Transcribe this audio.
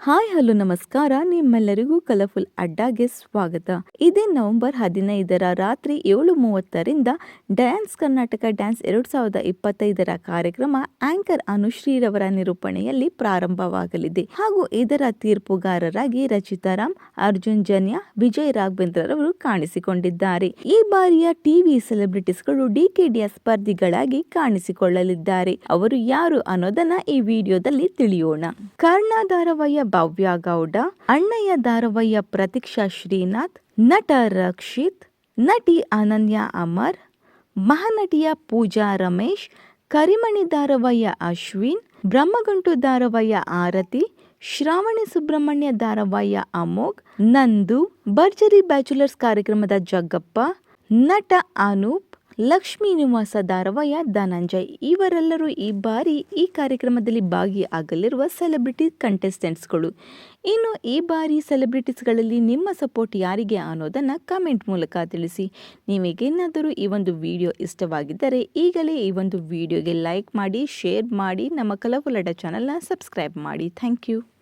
Hi hello ನಮಸ್ಕಾರ, ನಿಮ್ಮೆಲ್ಲರಿಗೂ colourful ಅಡ್ಡಾಗೆ ಸ್ವಾಗತ. ಇದೇ ನವೆಂಬರ್ 15ರ ರಾತ್ರಿ 7:30ರಿಂದ ಡ್ಯಾನ್ಸ್ ಕರ್ನಾಟಕ ಡ್ಯಾನ್ಸ್ 2025ರ ಕಾರ್ಯಕ್ರಮ ಆಂಕರ್ ಅನುಶ್ರೀರವರ ನಿರೂಪಣೆಯಲ್ಲಿ ಪ್ರಾರಂಭವಾಗಲಿದೆ. ಹಾಗೂ ಇದರ ತೀರ್ಪುಗಾರರಾಗಿ ರಚಿತಾ ರಾಮ್, ಅರ್ಜುನ್ ಜನ್ಯ, ವಿಜಯ್ ರಾಘವೇಂದ್ರರವರು ಕಾಣಿಸಿಕೊಂಡಿದ್ದಾರೆ. ಈ ಬಾರಿಯ ಟಿವಿ ಸೆಲೆಬ್ರಿಟೀಸ್ಗಳು ಡಿಕೆಡಿಯ ಸ್ಪರ್ಧಿಗಳಾಗಿ ಕಾಣಿಸಿಕೊಳ್ಳಲಿದ್ದಾರೆ. ಅವರು ಯಾರು ಅನ್ನೋದನ್ನ ಈ ವಿಡಿಯೋದಲ್ಲಿ ತಿಳಿಯೋಣ. ಕರ್ಣ ಧಾರಾವಾಹಿಯ ಭವ್ಯ ಗೌಡ, ಅಣ್ಣಯ್ಯ ಧಾರಾವಾಹಿಯ ಪ್ರತೀಕ್ಷಾ ಶ್ರೀನಾಥ್, ನಟ ರಕ್ಷಿತ್, ನಟಿ ಅನನ್ಯ ಅಮರ್, ಮಹಾನಟಿಯ ಪೂಜಾ ರಮೇಶ್, ಕರಿಮಣಿ ಧಾರಾವಾಹಿಯ ಅಶ್ವಿನ್, ಬ್ರಹ್ಮಗಂಟು ಧಾರಾವಾಹಿಯ ಆರತಿ, ಶ್ರಾವಣಿ ಸುಬ್ರಹ್ಮಣ್ಯ ಧಾರಾವಾಹಿಯ ಅಮೋಘ್, ನಂದು, ಭರ್ಜರಿ ಬ್ಯಾಚುಲರ್ಸ್ ಕಾರ್ಯಕ್ರಮದ ಜಗ್ಗಪ್ಪ, ನಟ ಅನೂಪ್, ಲಕ್ಷ್ಮೀ ನಿವಾಸ ಧಾರಾವಾಹಿಯ ಧನಂಜಯ್ ಇವರೆಲ್ಲರೂ ಈ ಬಾರಿ ಈ ಕಾರ್ಯಕ್ರಮದಲ್ಲಿ ಭಾಗಿಯಾಗಲಿರುವ ಸೆಲೆಬ್ರಿಟಿ ಕಂಟೆಸ್ಟೆಂಟ್ಸ್ಗಳು. ಇನ್ನು ಈ ಬಾರಿ ಸೆಲೆಬ್ರಿಟೀಸ್ಗಳಲ್ಲಿ ನಿಮ್ಮ ಸಪೋರ್ಟ್ ಯಾರಿಗೆ ಅನ್ನೋದನ್ನು ಕಮೆಂಟ್ ಮೂಲಕ ತಿಳಿಸಿ. ನಿಮಗೇನಾದರೂ ಈ ಒಂದು ವಿಡಿಯೋ ಇಷ್ಟವಾಗಿದ್ದರೆ ಈಗಲೇ ಈ ಒಂದು ವಿಡಿಯೋಗೆ ಲೈಕ್ ಮಾಡಿ, ಶೇರ್ ಮಾಡಿ, ನಮ್ಮ ಕಲರ್ಫುಲ್ ಅಡ್ಡ ಚಾನಲ್ನ ಸಬ್ಸ್ಕ್ರೈಬ್ ಮಾಡಿ. Thank you.